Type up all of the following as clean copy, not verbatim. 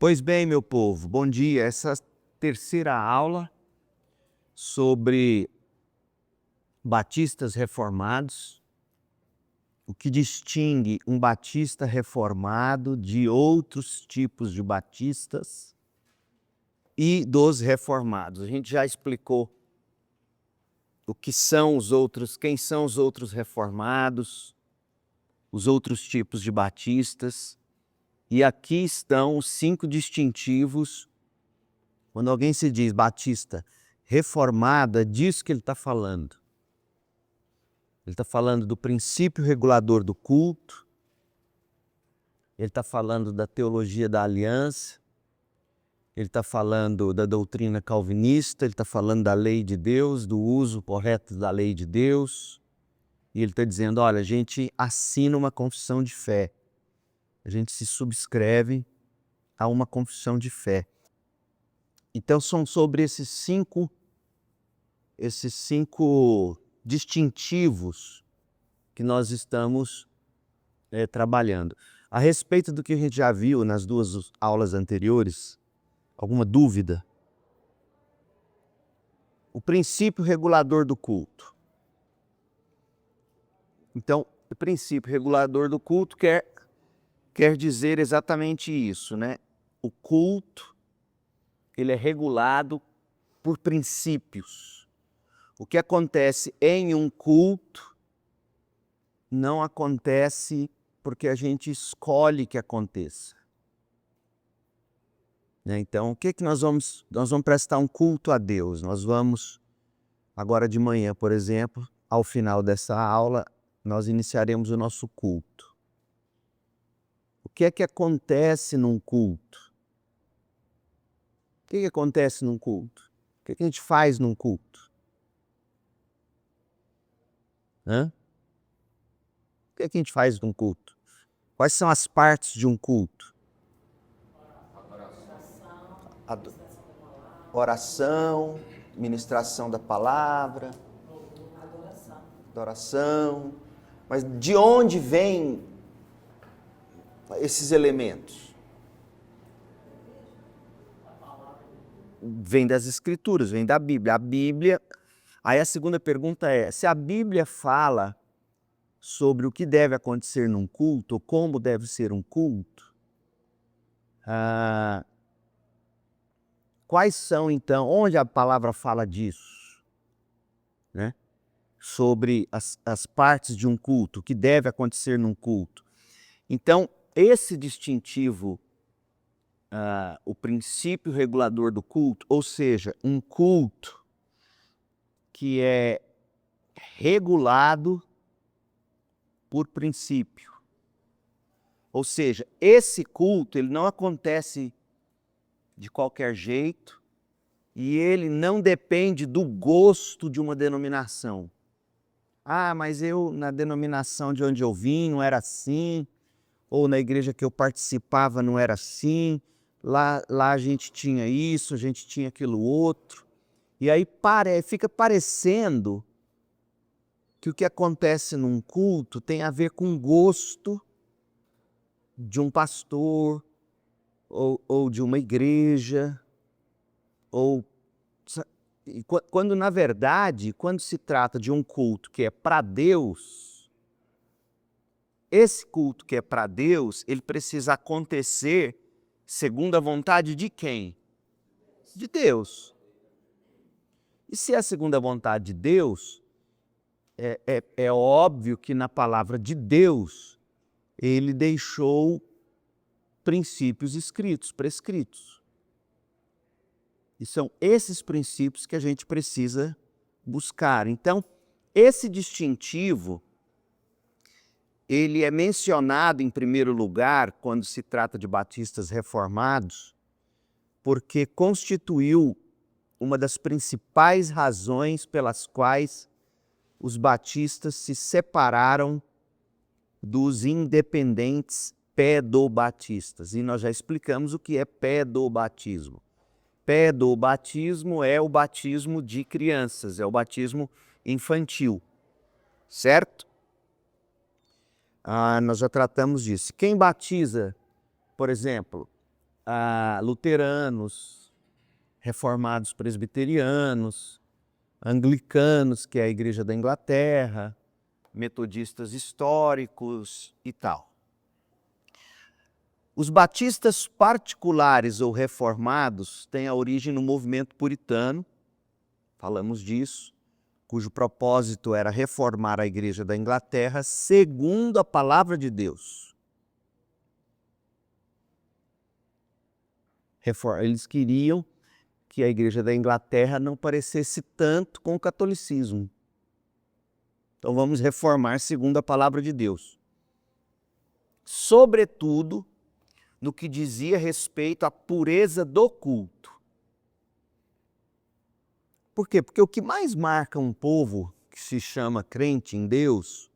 Pois bem, meu povo, bom dia. Essa terceira aula sobre batistas reformados, o que distingue um batista reformado de outros tipos de batistas e dos reformados. A gente já explicou o que são os outros, quem são os outros reformados, os outros tipos de batistas. E aqui estão os 5 distintivos. Quando alguém se diz batista reformado, é disso que ele está falando. Ele está falando do princípio regulador do culto, ele está falando da teologia da aliança, ele está falando da doutrina calvinista, ele está falando da lei de Deus, do uso correto da lei de Deus. E ele está dizendo, olha, a gente assina uma confissão de fé. A gente se subscreve a uma confissão de fé. Então são sobre esses cinco distintivos que nós estamos trabalhando. A respeito do que a gente já viu nas 2 aulas anteriores, alguma dúvida? O princípio regulador do culto. Então, o princípio regulador do culto quer dizer exatamente isso, né? O culto, ele é regulado por princípios. O que acontece em um culto não acontece porque a gente escolhe que aconteça. Então, o que nós vamos prestar um culto a Deus. Nós vamos, agora de manhã, por exemplo, ao final dessa aula, nós iniciaremos o nosso culto. O que acontece num culto? O que acontece num culto? O que a gente faz num culto? O que a gente faz num culto? Quais são as partes de um culto? Oração, ministração da palavra, adoração. Mas de onde vêm esses elementos? Vem das Escrituras, vem da Bíblia. A Bíblia. Aí a segunda pergunta é: se a Bíblia fala sobre o que deve acontecer num culto, ou como deve ser um culto, quais são então, onde a palavra fala disso? Né? Sobre as partes de um culto, o que deve acontecer num culto. Então, esse distintivo, o princípio regulador do culto, ou seja, um culto que é regulado por princípio. Ou seja, esse culto ele não acontece de qualquer jeito e ele não depende do gosto de uma denominação. Mas na denominação de onde eu vim não era assim, ou na igreja que eu participava não era assim, lá a gente tinha isso, a gente tinha aquilo outro. E aí fica parecendo que o que acontece num culto tem a ver com o gosto de um pastor, ou de uma igreja, quando na verdade, quando se trata de um culto que é para Deus, esse culto que é para Deus, ele precisa acontecer segundo a vontade de quem? De Deus. E se é a segunda vontade de Deus, é óbvio que na palavra de Deus, ele deixou princípios escritos, prescritos. E são esses princípios que a gente precisa buscar. Então, esse distintivo, ele é mencionado em primeiro lugar quando se trata de batistas reformados, porque constituiu uma das principais razões pelas quais os batistas se separaram dos independentes pedobatistas. E nós já explicamos o que é pedobatismo. Pedobatismo é o batismo de crianças, é o batismo infantil, certo? Nós já tratamos disso. Quem batiza, por exemplo, luteranos, reformados presbiterianos, anglicanos, que é a Igreja da Inglaterra, metodistas históricos e tal. Os batistas particulares ou reformados têm a origem no movimento puritano, falamos disso, cujo propósito era reformar a Igreja da Inglaterra segundo a palavra de Deus. Eles queriam que a Igreja da Inglaterra não parecesse tanto com o catolicismo. Então vamos reformar segundo a palavra de Deus. Sobretudo no que dizia respeito à pureza do culto. Por quê? Porque o que mais marca um povo que se chama crente em Deus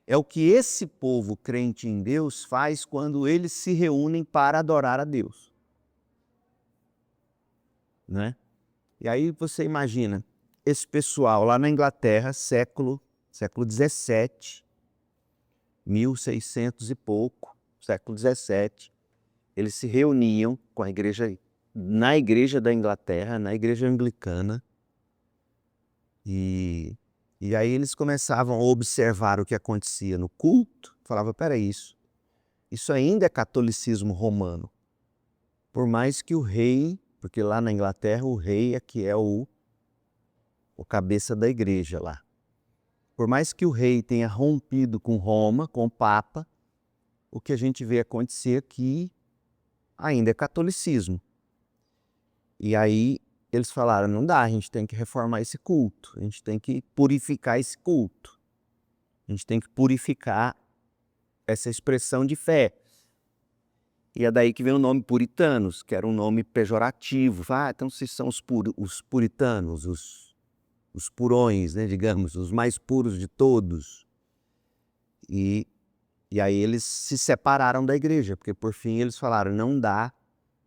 é o que esse povo crente em Deus faz quando eles se reúnem para adorar a Deus. Né? E aí você imagina, esse pessoal lá na Inglaterra, século XVII, 1600 e pouco, século XVII, eles se reuniam com a igreja, na Igreja da Inglaterra, na Igreja Anglicana, e aí eles começavam a observar o que acontecia no culto, falavam, peraí, isso ainda é catolicismo romano, por mais que o rei, porque lá na Inglaterra o rei é que é o cabeça da igreja lá, por mais que o rei tenha rompido com Roma, com o Papa, o que a gente vê acontecer aqui ainda é catolicismo. E aí eles falaram, não dá, a gente tem que reformar esse culto, a gente tem que purificar esse culto, a gente tem que purificar essa expressão de fé. E é daí que vem o nome puritanos, que era um nome pejorativo. Então vocês são os puritanos, os purões, né, digamos, os mais puros de todos. E aí eles se separaram da igreja, porque por fim eles falaram, não dá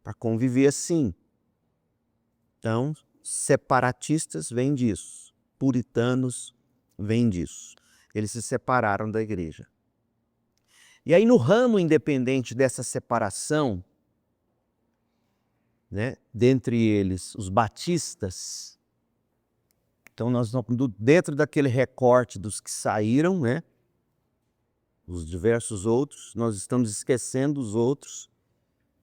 para conviver assim. Então, separatistas vêm disso, puritanos vêm disso. Eles se separaram da igreja. E aí no ramo independente dessa separação, né, dentre eles os batistas, então nós dentro daquele recorte dos que saíram, né, os diversos outros, nós estamos esquecendo os outros.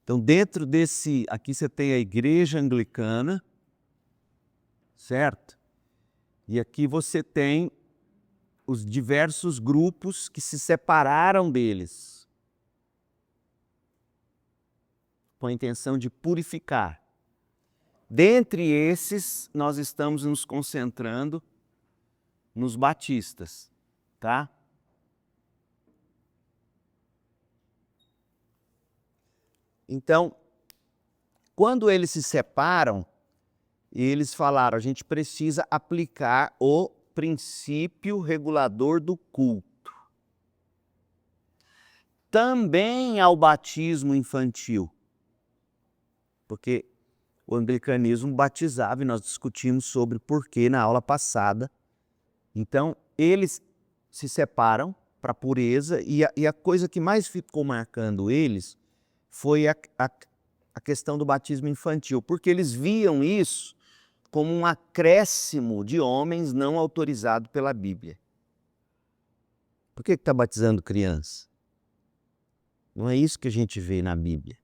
Então, dentro desse, aqui você tem a Igreja Anglicana, certo? E aqui você tem os diversos grupos que se separaram deles, com a intenção de purificar. Dentre esses, nós estamos nos concentrando nos batistas, tá? Então, quando eles se separam, eles falaram, a gente precisa aplicar o princípio regulador do culto. Também ao batismo infantil, porque o anglicanismo batizava, e nós discutimos sobre porquê na aula passada. Então, eles se separam para a pureza, e a coisa que mais ficou marcando eles foi a questão do batismo infantil, porque eles viam isso como um acréscimo de homens não autorizados pela Bíblia. Por que está batizando criança? Não é isso que a gente vê na Bíblia.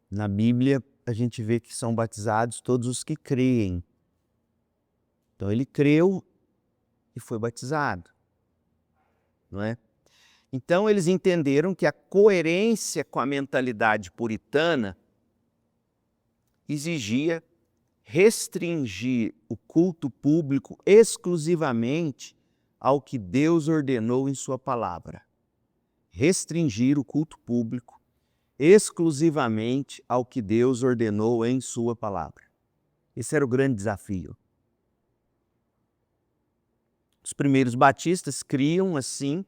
Na Bíblia, a gente vê que são batizados todos os que creem. Então, ele creu e foi batizado, não é? Então, eles entenderam que a coerência com a mentalidade puritana exigia restringir o culto público exclusivamente ao que Deus ordenou em sua palavra. Restringir o culto público exclusivamente ao que Deus ordenou em sua palavra. Esse era o grande desafio. Os primeiros batistas criam, assim,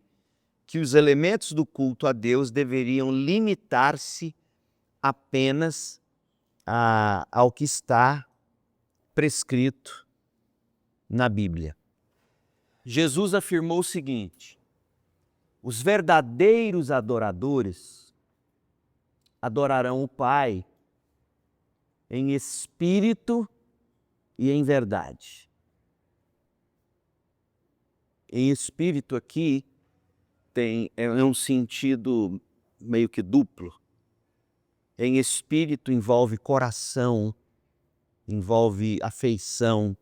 que os elementos do culto a Deus deveriam limitar-se apenas ao que está prescrito na Bíblia. Jesus afirmou o seguinte: os verdadeiros adoradores adorarão o Pai em espírito e em verdade. Em espírito aqui é um sentido meio que duplo. Em espírito envolve coração, envolve afeição,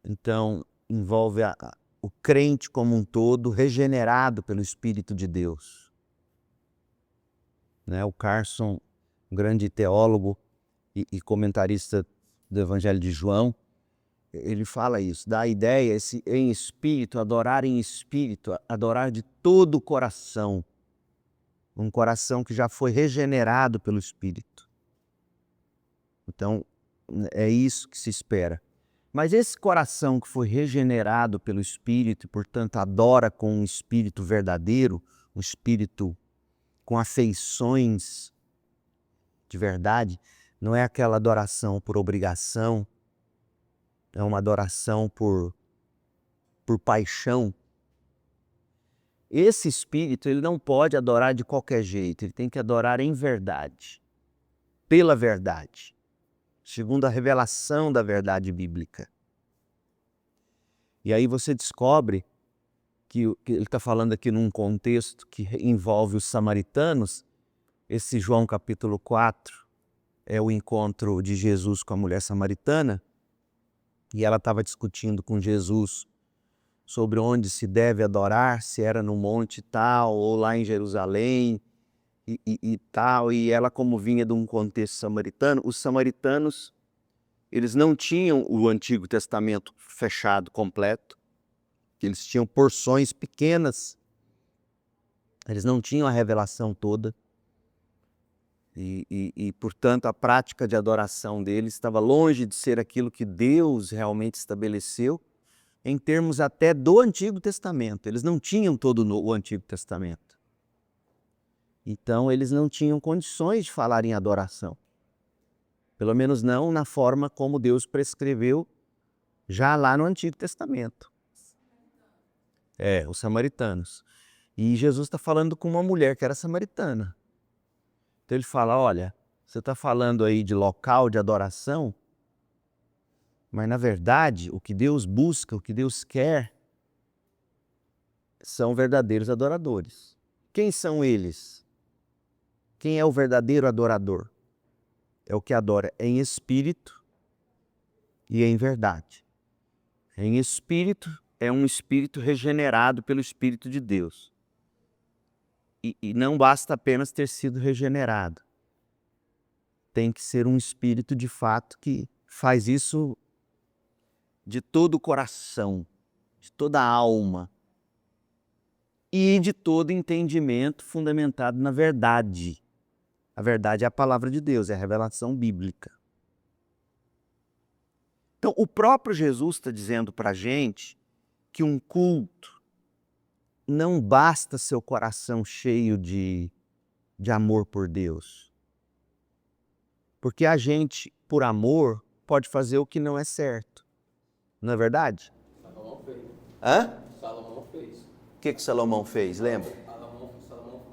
então envolve o crente como um todo regenerado pelo Espírito de Deus. O Carson, um grande teólogo e comentarista do Evangelho de João, ele fala isso, dá a ideia, em espírito, adorar de todo o coração, um coração que já foi regenerado pelo Espírito. Então, é isso que se espera. Mas esse coração que foi regenerado pelo Espírito e, portanto, adora com um espírito verdadeiro, um espírito com afeições de verdade, não é aquela adoração por obrigação, é uma adoração por paixão. Esse espírito, ele não pode adorar de qualquer jeito, ele tem que adorar em verdade, pela verdade, segundo a revelação da verdade bíblica. E aí você descobre que ele está falando aqui num contexto que envolve os samaritanos. Esse João capítulo 4 é o encontro de Jesus com a mulher samaritana, e ela estava discutindo com Jesus sobre onde se deve adorar, se era no monte tal ou lá em Jerusalém e tal, e ela, como vinha de um contexto samaritano, os samaritanos, eles não tinham o Antigo Testamento fechado, completo, eles tinham porções pequenas, eles não tinham a revelação toda, e portanto, a prática de adoração deles estava longe de ser aquilo que Deus realmente estabeleceu, em termos até do Antigo Testamento. Eles não tinham todo o Antigo Testamento. Então, eles não tinham condições de falar em adoração. Pelo menos não na forma como Deus prescreveu já lá no Antigo Testamento. Os samaritanos. E Jesus está falando com uma mulher que era samaritana. Então ele fala, olha, você está falando aí de local de adoração, mas na verdade o que Deus busca, o que Deus quer, são verdadeiros adoradores. Quem são eles? Quem é o verdadeiro adorador? É o que adora em espírito e em verdade. Em espírito é um espírito regenerado pelo Espírito de Deus. E não basta apenas ter sido regenerado. Tem que ser um espírito de fato que faz isso de todo o coração, de toda a alma e de todo entendimento fundamentado na verdade. A verdade é a palavra de Deus, é a revelação bíblica. Então, o próprio Jesus está dizendo para a gente que um culto não basta seu coração cheio de amor por Deus. Porque a gente, por amor, pode fazer o que não é certo. Não é verdade? Salomão fez. Hã? Salomão fez. O que Salomão fez, lembra?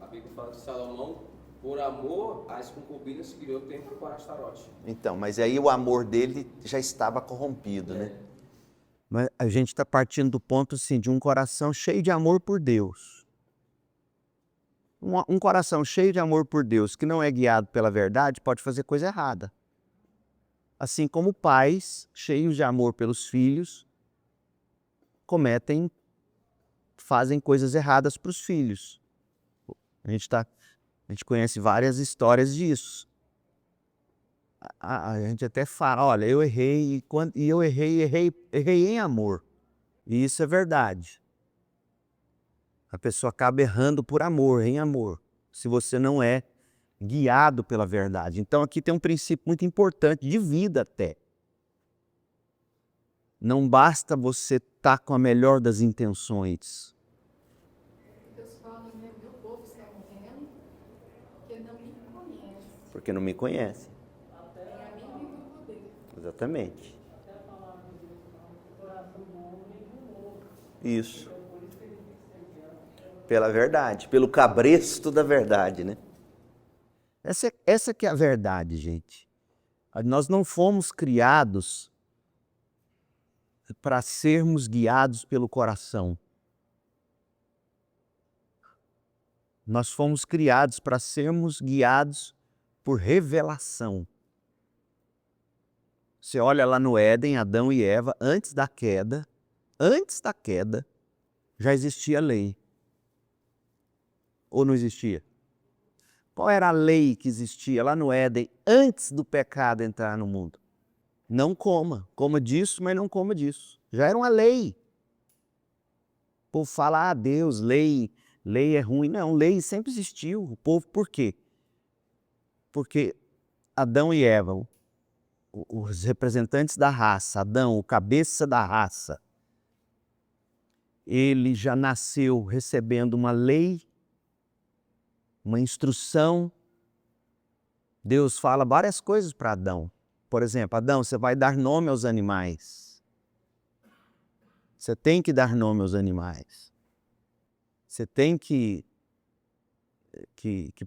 A Bíblia fala que Salomão, por amor às concubinas, criou o templo para Astarote. Então, mas aí o amor dele já estava corrompido, né? Mas a gente está partindo do ponto assim, de um coração cheio de amor por Deus. Um coração cheio de amor por Deus, que não é guiado pela verdade, pode fazer coisa errada. Assim como pais cheios de amor pelos filhos fazem coisas erradas para os filhos. A gente conhece várias histórias disso. A gente até fala, olha, eu errei, e eu errei em amor. E isso é verdade. A pessoa acaba errando por amor, em amor, se você não é guiado pela verdade. Então aqui tem um princípio muito importante, de vida até. Não basta você estar com a melhor das intenções. Deus fala, né? Meu povo está morrendo porque não me conhece. Porque não me conhece. Nem a mim, nem meu poder. Exatamente. Isso. Pela verdade, pelo cabresto da verdade, né? Essa que é a verdade, gente. Nós não fomos criados para sermos guiados pelo coração. Nós fomos criados para sermos guiados por revelação. Você olha lá no Éden, Adão e Eva, antes da queda, já existia lei. Ou não existia? Qual era a lei que existia lá no Éden antes do pecado entrar no mundo? Não coma. Coma disso, mas não coma disso. Já era uma lei. O povo fala, Deus, lei é ruim. Não, lei sempre existiu. O povo, por quê? Porque Adão e Eva, os representantes da raça, Adão, o cabeça da raça, ele já nasceu recebendo uma lei, uma instrução. Deus fala várias coisas para Adão. Por exemplo, Adão, você vai dar nome aos animais. Você tem que dar nome aos animais. Você tem que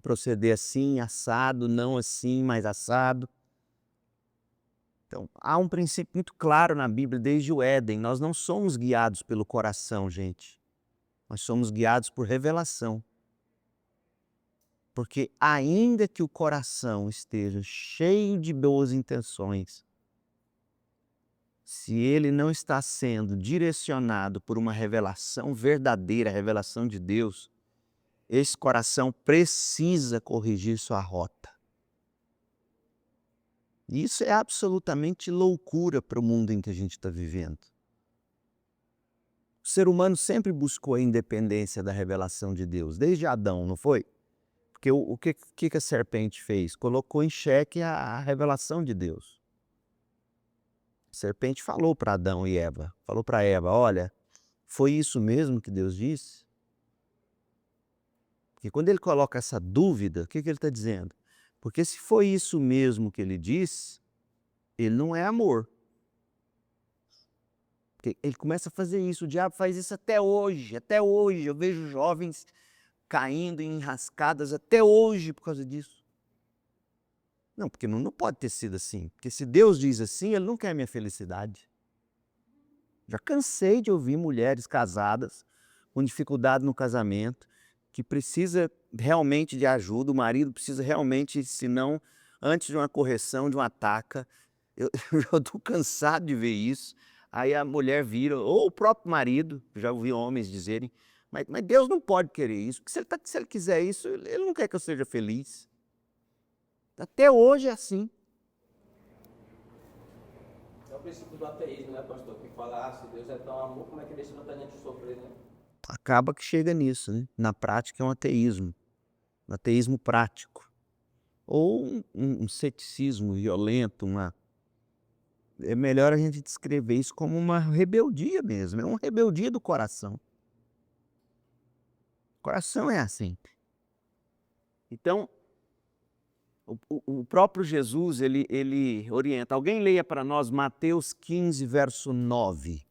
proceder assim, assado, não assim, mas assado. Então, há um princípio muito claro na Bíblia, desde o Éden. Nós não somos guiados pelo coração, gente. Nós somos guiados por revelação. Porque ainda que o coração esteja cheio de boas intenções, se ele não está sendo direcionado por uma revelação verdadeira, a revelação de Deus, esse coração precisa corrigir sua rota. Isso é absolutamente loucura para o mundo em que a gente está vivendo. O ser humano sempre buscou a independência da revelação de Deus, desde Adão, não foi? Porque o que a serpente fez? Colocou em xeque a revelação de Deus. A serpente falou para Adão e Eva, falou para Eva, olha, foi isso mesmo que Deus disse? Porque quando ele coloca essa dúvida, o que ele está dizendo? Porque se foi isso mesmo que ele disse, ele não é amor. Porque ele começa a fazer isso, o diabo faz isso até hoje. Eu vejo jovens caindo em enrascadas até hoje por causa disso. Não, porque não pode ter sido assim. Porque se Deus diz assim, ele não quer a minha felicidade. Já cansei de ouvir mulheres casadas com dificuldade no casamento, que precisa realmente de ajuda, o marido precisa realmente, senão, antes de uma correção, de uma ataca, eu estou cansado de ver isso. Aí a mulher vira, ou o próprio marido, já ouvi homens dizerem, mas Deus não pode querer isso, porque se ele quiser isso, ele não quer que eu seja feliz. Até hoje é assim. É o princípio do ateísmo, né, pastor? Que fala, se Deus é tão amor, como é que deixa tanta gente sofrer, né? Acaba que chega nisso, né? Na prática é um ateísmo prático. Ou um ceticismo violento, é melhor a gente descrever isso como uma rebeldia mesmo, é uma rebeldia do coração. O coração é assim. Então, o próprio Jesus, ele orienta. Alguém leia para nós Mateus 15, verso 9.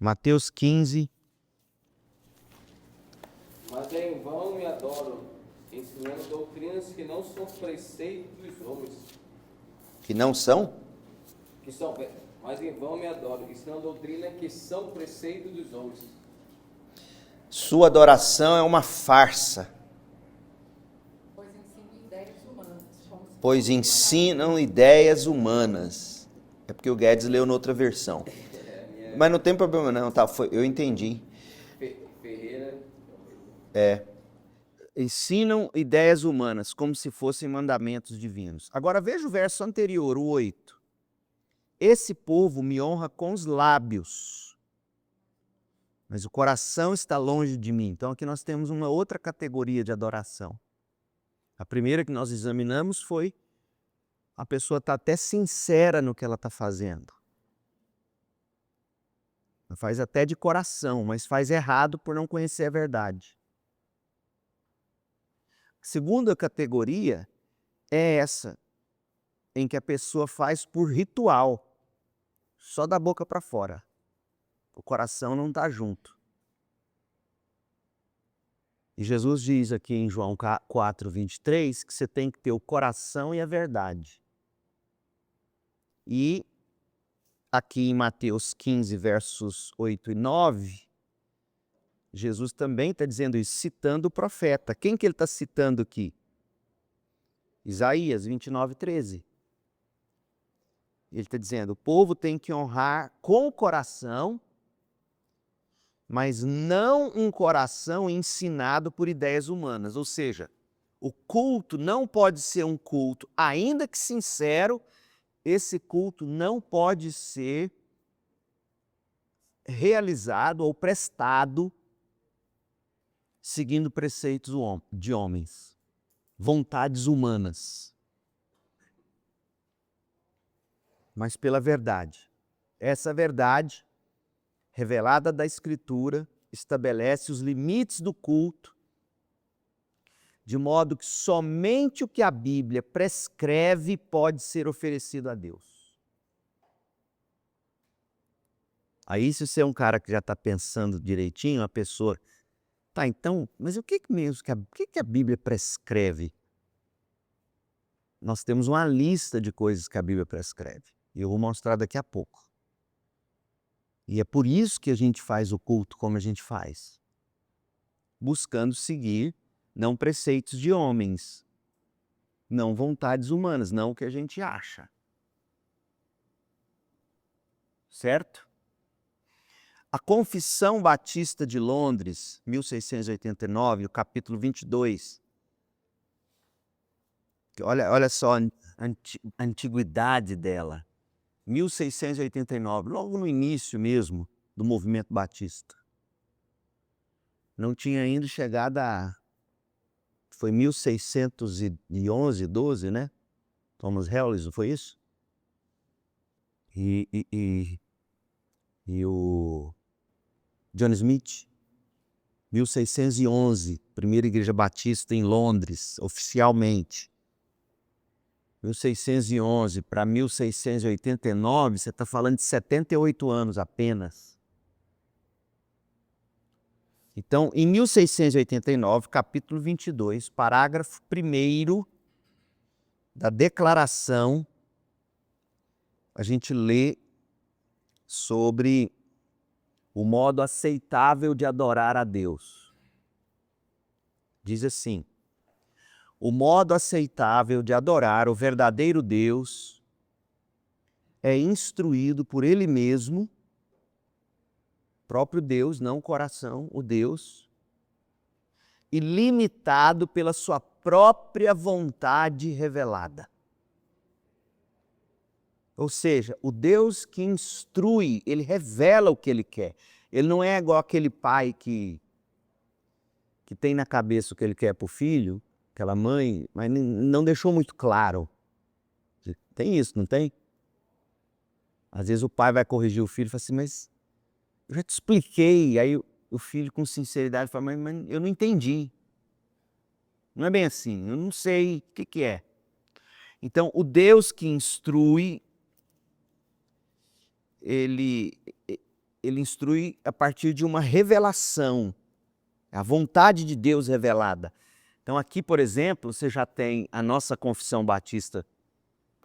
Mateus 15. Mas em vão me adoram, ensinando doutrinas que não são preceitos dos homens. Que não são? Mas em vão me adoram, ensinando doutrinas que são preceitos dos homens. Sua adoração é uma farsa. Pois ensinam ideias humanas. É porque o Guedes leu noutra versão. Mas não tem problema não, tá? Eu entendi. Ferreira. Ensinam ideias humanas, como se fossem mandamentos divinos. Agora veja o verso anterior, o 8. Esse povo me honra com os lábios, mas o coração está longe de mim. Então aqui nós temos uma outra categoria de adoração. A primeira que nós examinamos foi a pessoa está até sincera no que ela está fazendo. Ela faz até de coração, mas faz errado por não conhecer a verdade. A segunda categoria é essa, em que a pessoa faz por ritual, só da boca para fora. O coração não está junto. E Jesus diz aqui em João 4:23 que você tem que ter o coração e a verdade. E aqui em Mateus 15, versos 8 e 9, Jesus também está dizendo isso, citando o profeta. Quem que ele está citando aqui? Isaías 29:13. Ele está dizendo, o povo tem que honrar com o coração, mas não um coração ensinado por ideias humanas. Ou seja, o culto não pode ser um culto, ainda que sincero, esse culto não pode ser realizado ou prestado seguindo preceitos de homens, vontades humanas, mas pela verdade. Essa verdade, revelada da Escritura, estabelece os limites do culto, de modo que somente o que a Bíblia prescreve pode ser oferecido a Deus. Aí, se você é um cara que já está pensando direitinho, a pessoa, tá, então, mas o que mesmo que a Bíblia prescreve? Nós temos uma lista de coisas que a Bíblia prescreve, e eu vou mostrar daqui a pouco. E é por isso que a gente faz o culto como a gente faz, buscando seguir não preceitos de homens, não vontades humanas, não o que a gente acha. Certo? A Confissão Batista de Londres, 1689, o capítulo 22. Olha só a antiguidade dela. 1689, logo no início mesmo do movimento batista. Não tinha ainda chegado a... Foi 1611, 12, né? Thomas Harris, não foi isso? E o John Smith, 1611, primeira igreja batista em Londres, oficialmente. 1611 para 1689, você está falando de 78 anos apenas. Então, em 1689, capítulo 22, parágrafo 1º da declaração, a gente lê sobre o modo aceitável de adorar a Deus. Diz assim: o modo aceitável de adorar o verdadeiro Deus é instruído por Ele mesmo, próprio Deus, não o coração, o Deus, e limitado pela sua própria vontade revelada. Ou seja, o Deus que instrui, Ele revela o que Ele quer. Ele não é igual aquele pai que tem na cabeça o que ele quer para o filho, aquela mãe, mas não deixou muito claro. Tem isso, não tem? Às vezes o pai vai corrigir o filho e fala assim, mas eu já te expliquei. Aí o filho com sinceridade fala, mas eu não entendi. Não é bem assim, eu não sei o que é. Então, o Deus que instrui, ele instrui a partir de uma revelação, a vontade de Deus revelada. Então aqui, por exemplo, você já tem a nossa Confissão Batista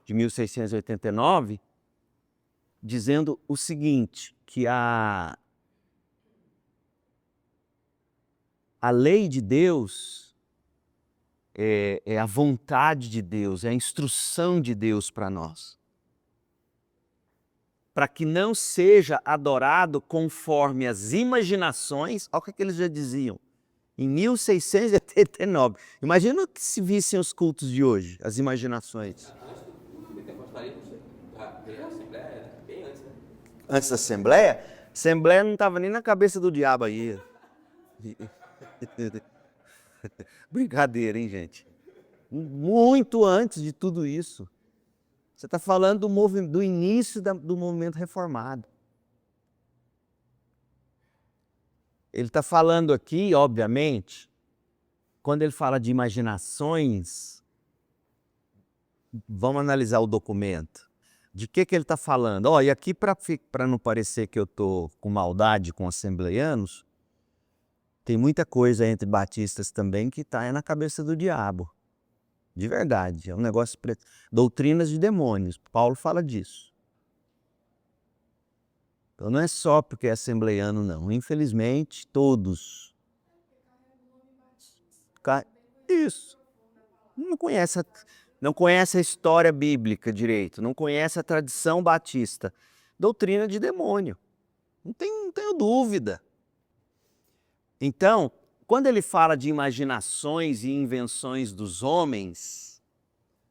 de 1689, dizendo o seguinte, que a lei de Deus é a vontade de Deus, é a instrução de Deus para nós. Para que não seja adorado conforme as imaginações, olha o que eles já diziam, em 1689. Imagina que se vissem os cultos de hoje, as imaginações. Bem antes, né? Antes da Assembleia? A Assembleia não estava nem na cabeça do diabo aí. Brincadeira, hein, gente? Muito antes de tudo isso. Você está falando do início do movimento reformado. Ele está falando aqui, obviamente, quando ele fala de imaginações, vamos analisar o documento. De que ele está falando? E aqui, para não parecer que eu estou com maldade com assembleianos, Tem muita coisa entre batistas também que está na cabeça do diabo. De verdade, é um negócio... Doutrinas de demônios, Paulo fala disso. Então não é só porque é assembleiano, não. Infelizmente, todos. Isso. Não conhece a história bíblica direito, não conhece a tradição batista. Doutrina de demônio. Não tenho dúvida. Então, quando ele fala de imaginações e invenções dos homens,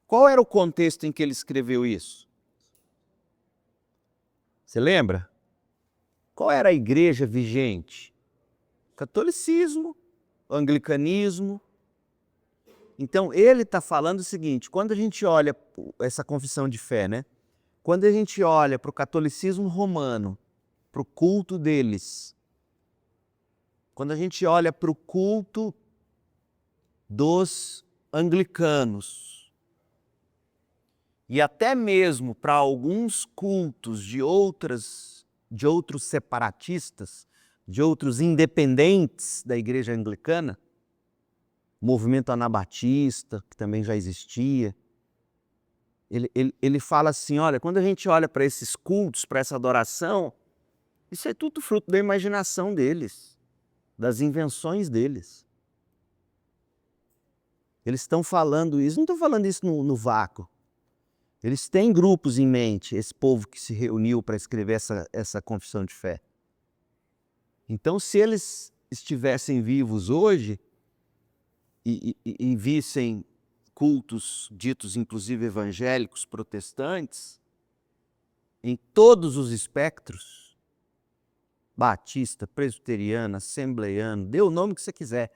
qual era o contexto em que ele escreveu isso? Você lembra? Qual era a igreja vigente? Catolicismo, anglicanismo. Então, ele está falando o seguinte, quando a gente olha essa confissão de fé, né? Quando a gente olha para o catolicismo romano, para o culto deles, quando a gente olha para o culto dos anglicanos, e até mesmo para alguns cultos de outros separatistas, de outros independentes da igreja anglicana, movimento anabatista, que também já existia, ele fala assim, olha, quando a gente olha para esses cultos, para essa adoração, isso é tudo fruto da imaginação deles, das invenções deles. Eles estão falando isso, não estão falando isso no vácuo. Eles têm grupos em mente, esse povo que se reuniu para escrever essa confissão de fé. Então, se eles estivessem vivos hoje e vissem cultos ditos inclusive evangélicos, protestantes, em todos os espectros, batista, presbiteriano, assembleiano, dê o nome que você quiser,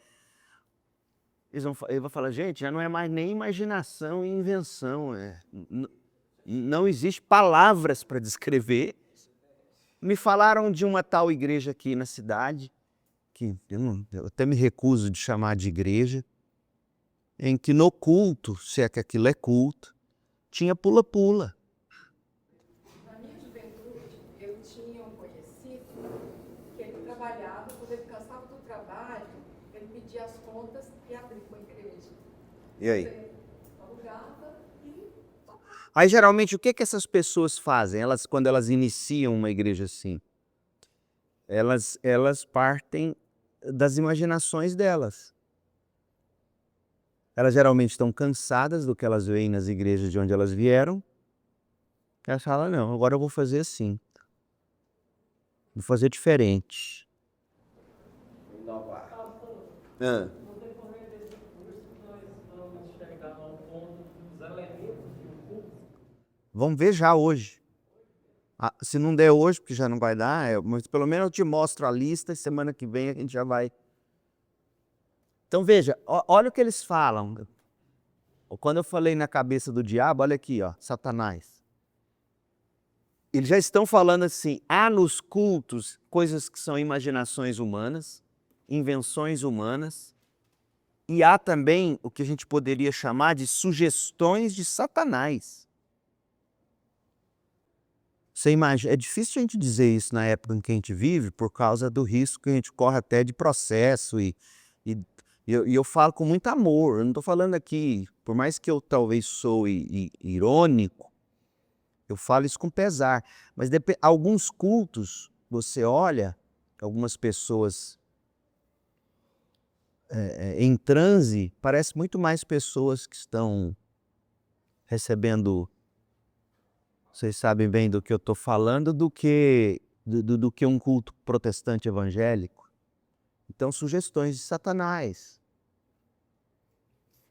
eles vão falar, gente, já não é mais nem imaginação e invenção, não existe palavras para descrever. Me falaram de uma tal igreja aqui na cidade, que eu até me recuso de chamar de igreja, em que no culto, se é que aquilo é culto, tinha pula-pula. Na minha juventude, eu tinha um conhecido que ele trabalhava, quando ele cansava do trabalho, ele pedia as contas e abria uma igreja. E aí? Ele alugava e... Aí, geralmente, o que essas pessoas fazem? Quando elas iniciam uma igreja assim? Elas partem das imaginações delas. Elas geralmente estão cansadas do que elas veem nas igrejas de onde elas vieram. Elas falam, não, agora eu vou fazer assim. Vou fazer diferente. Inovar. Ah. No decorrer desse curso, nós vamos chegar ao ponto dos elementos de um culto. Vamos ver já hoje. Se não der hoje, porque já não vai dar, mas pelo menos eu te mostro a lista e semana que vem a gente já vai. Então veja, olha o que eles falam. Quando eu falei na cabeça do diabo, olha aqui, ó, Satanás. Eles já estão falando assim, há nos cultos coisas que são imaginações humanas, invenções humanas, e há também o que a gente poderia chamar de sugestões de Satanás. Você imagina, é difícil a gente dizer isso na época em que a gente vive, por causa do risco que a gente corre até de processo e eu falo com muito amor, eu não estou falando aqui, por mais que eu talvez sou irônico, eu falo isso com pesar, mas alguns cultos, você olha, algumas pessoas em transe, parece muito mais pessoas que estão recebendo, vocês sabem bem do que eu estou falando, do que um culto protestante evangélico. Então, sugestões de Satanás.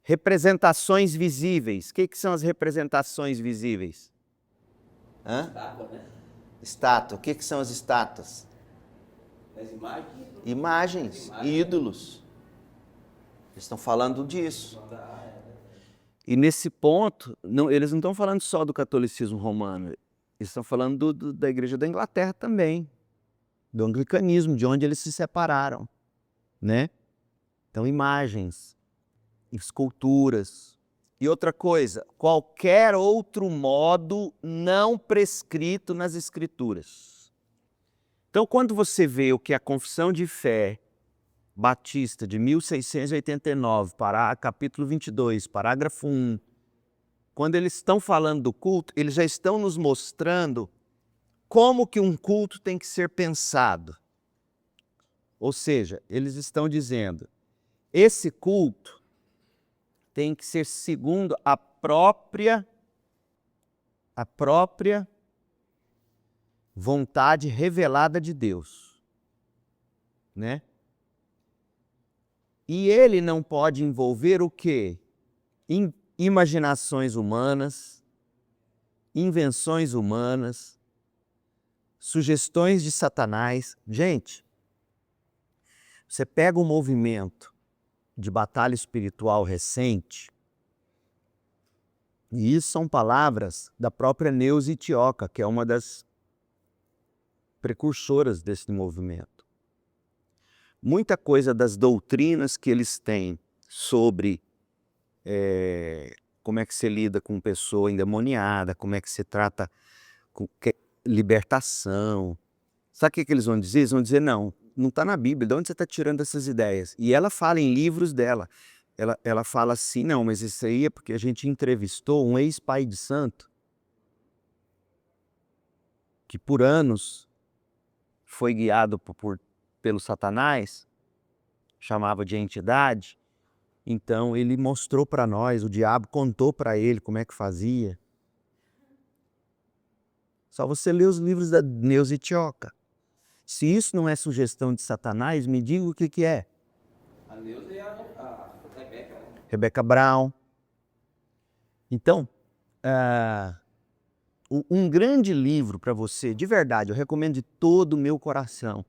Representações visíveis. O que são as representações visíveis? Estátua, né? Estátua. O que são as estátuas? As imagens. Imagens, ídolos. Eles estão falando disso. E nesse ponto, eles não estão falando só do catolicismo romano. Eles estão falando da igreja da Inglaterra também. Do anglicanismo, de onde eles se separaram. Né? Então, imagens, esculturas. E outra coisa, qualquer outro modo não prescrito nas Escrituras. Então, quando você vê o que a confissão de fé Batista, de 1689, capítulo 22, parágrafo 1, quando eles estão falando do culto, eles já estão nos mostrando como que um culto tem que ser pensado. Ou seja, eles estão dizendo, esse culto tem que ser segundo a própria vontade revelada de Deus, né? E ele não pode envolver o quê? Imaginações humanas, invenções humanas, sugestões de Satanás. Gente, você pega um movimento de batalha espiritual recente, e isso são palavras da própria Neuza Tioca, que é uma das precursoras desse movimento. Muita coisa das doutrinas que eles têm sobre como é que se lida com pessoa endemoniada, como é que se trata com libertação. Sabe o que eles vão dizer? Eles vão dizer, não está na Bíblia, de onde você está tirando essas ideias? E ela fala em livros dela, ela fala assim, não, mas isso aí é porque a gente entrevistou um ex-pai de santo, que por anos foi guiado pelo Satanás, chamava de entidade, então ele mostrou para nós, o diabo contou para ele como é que fazia. Só você ler os livros da Neuza Tioca. Se isso não é sugestão de Satanás, me diga o que é. A Neuza e a Rebeca, né? Rebecca Brown. Então, um grande livro para você, de verdade, eu recomendo de todo o meu coração.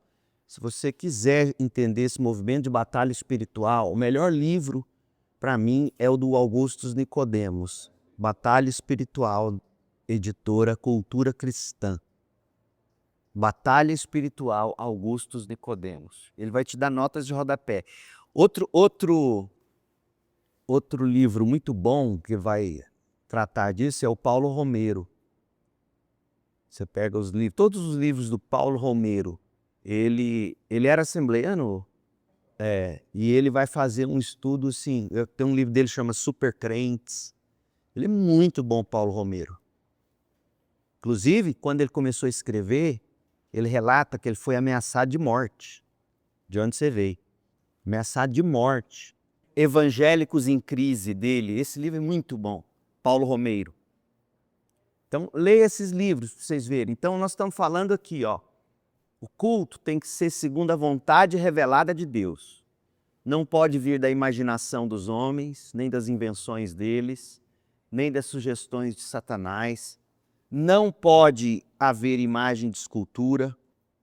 Se você quiser entender esse movimento de batalha espiritual, o melhor livro para mim é o do Augustus Nicodemos, Batalha Espiritual, editora Cultura Cristã. Batalha Espiritual, Augustus Nicodemos. Ele vai te dar notas de rodapé. Outro livro muito bom que vai tratar disso é o Paulo Romero. Você pega os livros, todos os livros do Paulo Romero. Ele era assembleiano, e ele vai fazer um estudo assim. Tem um livro dele que chama Super Crentes. Ele é muito bom, Paulo Romero. Inclusive, quando ele começou a escrever, ele relata que ele foi ameaçado de morte. De onde você veio? Ameaçado de morte. Evangélicos em Crise dele, esse livro é muito bom. Paulo Romero. Então, leia esses livros para vocês verem. Então, nós estamos falando aqui, ó. O culto tem que ser segundo a vontade revelada de Deus. Não pode vir da imaginação dos homens, nem das invenções deles, nem das sugestões de Satanás. Não pode haver imagem de escultura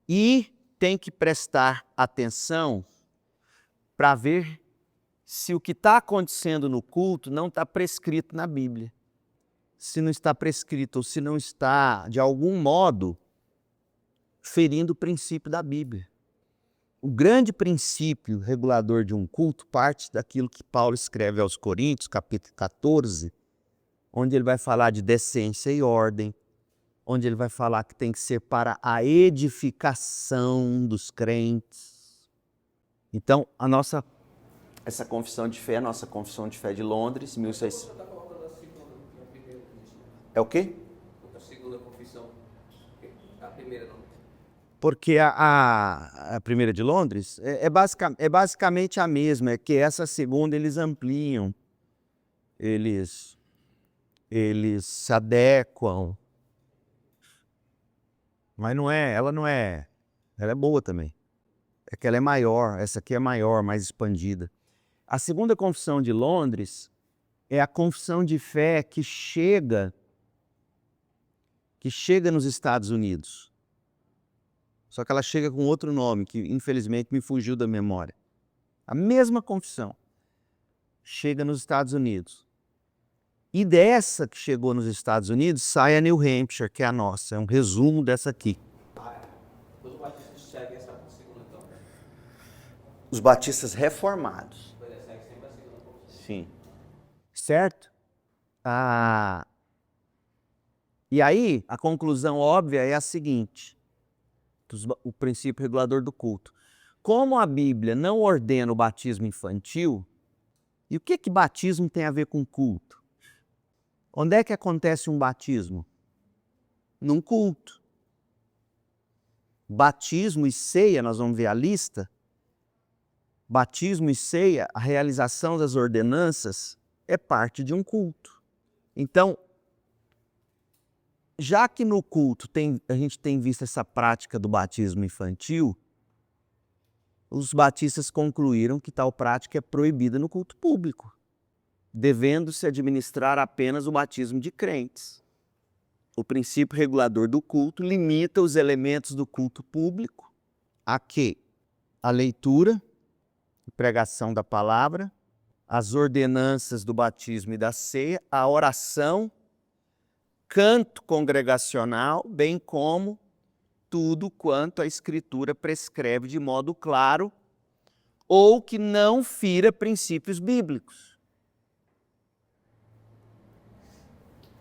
e tem que prestar atenção para ver se o que está acontecendo no culto não está prescrito na Bíblia. Se não está prescrito ou se não está, de algum modo, ferindo o princípio da Bíblia. O grande princípio regulador de um culto parte daquilo que Paulo escreve aos Coríntios, capítulo 14, onde ele vai falar de decência e ordem, onde ele vai falar que tem que ser para a edificação dos crentes. Então, essa confissão de fé, a nossa confissão de fé de Londres, 1600... Você está colocando a segunda e a primeira confissão? É o quê? A segunda confissão. A primeira não. Porque a primeira de Londres é basicamente a mesma, é que essa segunda eles ampliam, eles se adequam. Mas ela é boa também. É que ela é maior, essa aqui é maior, mais expandida. A segunda confissão de Londres é a confissão de fé que chega nos Estados Unidos. Só que ela chega com outro nome, que infelizmente me fugiu da memória. A mesma confissão chega nos Estados Unidos. E dessa que chegou nos Estados Unidos, sai a New Hampshire, que é a nossa. É um resumo dessa aqui. Os batistas seguem essa segunda, então. Os batistas reformados. Segue sempre a segunda confissão. Sim. Certo? E aí, a conclusão óbvia é a seguinte. O princípio regulador do culto. como a Bíblia não ordena o batismo infantil, e o que batismo tem a ver com culto? Onde é que acontece um batismo? Num culto. Batismo e ceia, nós vamos ver a lista. Batismo e ceia, a realização das ordenanças, é parte de um culto. Então, já que no culto a gente tem visto essa prática do batismo infantil, os batistas concluíram que tal prática é proibida no culto público, devendo-se administrar apenas o batismo de crentes. O princípio regulador do culto limita os elementos do culto público a quê? A leitura e pregação da palavra, as ordenanças do batismo e da ceia, a oração, canto congregacional, bem como tudo quanto a Escritura prescreve de modo claro ou que não fira princípios bíblicos.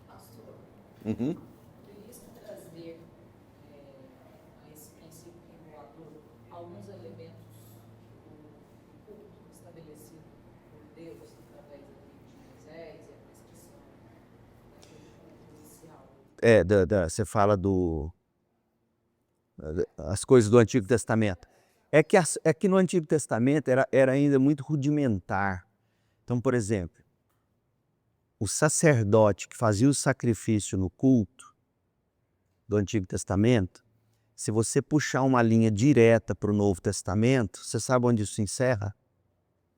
Pastor, Uhum. eu quis trazer a esse princípio regulador alguns elementos do culto estabelecido por Deus através da lei de Moisés e a prescrição daquele culto inicial. Você fala as coisas do Antigo Testamento. É que no Antigo Testamento era ainda muito rudimentar. Então, por exemplo, o sacerdote que fazia o sacrifício no culto do Antigo Testamento, se você puxar uma linha direta para o Novo Testamento, você sabe onde isso se encerra?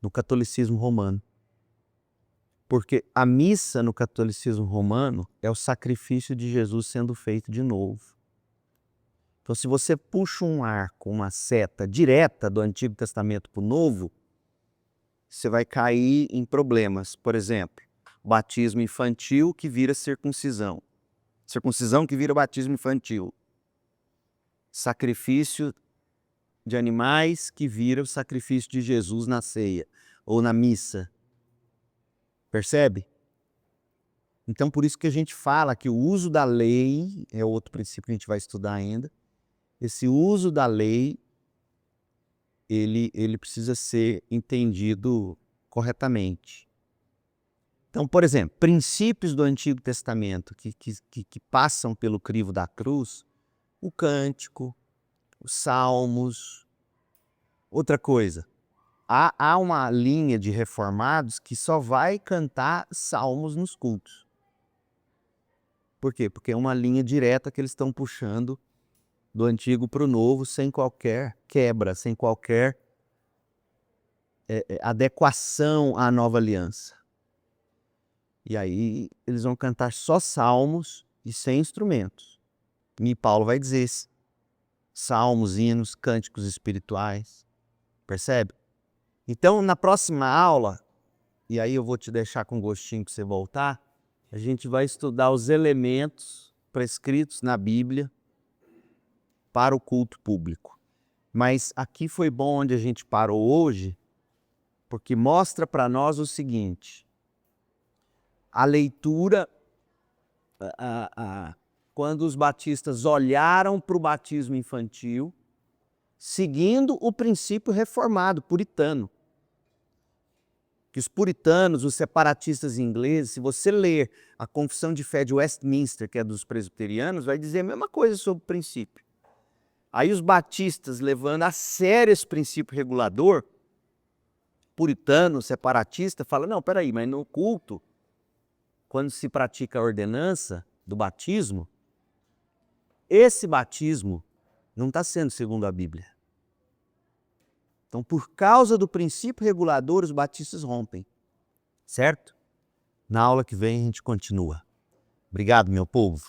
No catolicismo romano. Porque a missa no catolicismo romano é o sacrifício de Jesus sendo feito de novo. Então, se você puxa um arco, uma seta direta do Antigo Testamento para o Novo, você vai cair em problemas. Por exemplo, batismo infantil que vira circuncisão. Circuncisão que vira batismo infantil. Sacrifício de animais que vira o sacrifício de Jesus na ceia ou na missa. Percebe? Então, por isso que a gente fala que o uso da lei, é outro princípio que a gente vai estudar ainda, esse uso da lei, ele precisa ser entendido corretamente. Então, por exemplo, princípios do Antigo Testamento que passam pelo crivo da cruz, o cântico, os salmos. Outra coisa, há uma linha de reformados que só vai cantar salmos nos cultos. Por quê? Porque é uma linha direta que eles estão puxando do antigo para o novo, sem qualquer quebra, sem qualquer adequação à nova aliança. E aí eles vão cantar só salmos e sem instrumentos. E Paulo vai dizer salmos, hinos, cânticos espirituais. Percebe? Então, na próxima aula, e aí eu vou te deixar com gostinho para você voltar, a gente vai estudar os elementos prescritos na Bíblia para o culto público. Mas aqui foi bom onde a gente parou hoje, porque mostra para nós o seguinte: a leitura, quando os batistas olharam para o batismo infantil, seguindo o princípio reformado, puritano. Que os puritanos, os separatistas ingleses, se você ler a Confissão de Fé de Westminster, que é dos presbiterianos, vai dizer a mesma coisa sobre o princípio. Aí os batistas, levando a sério esse princípio regulador, puritano, separatista, fala, não, peraí, mas no culto, quando se pratica a ordenança do batismo, esse batismo não está sendo segundo a Bíblia. Então, por causa do princípio regulador, os batistas rompem. Certo? Na aula que vem a gente continua. Obrigado, meu povo.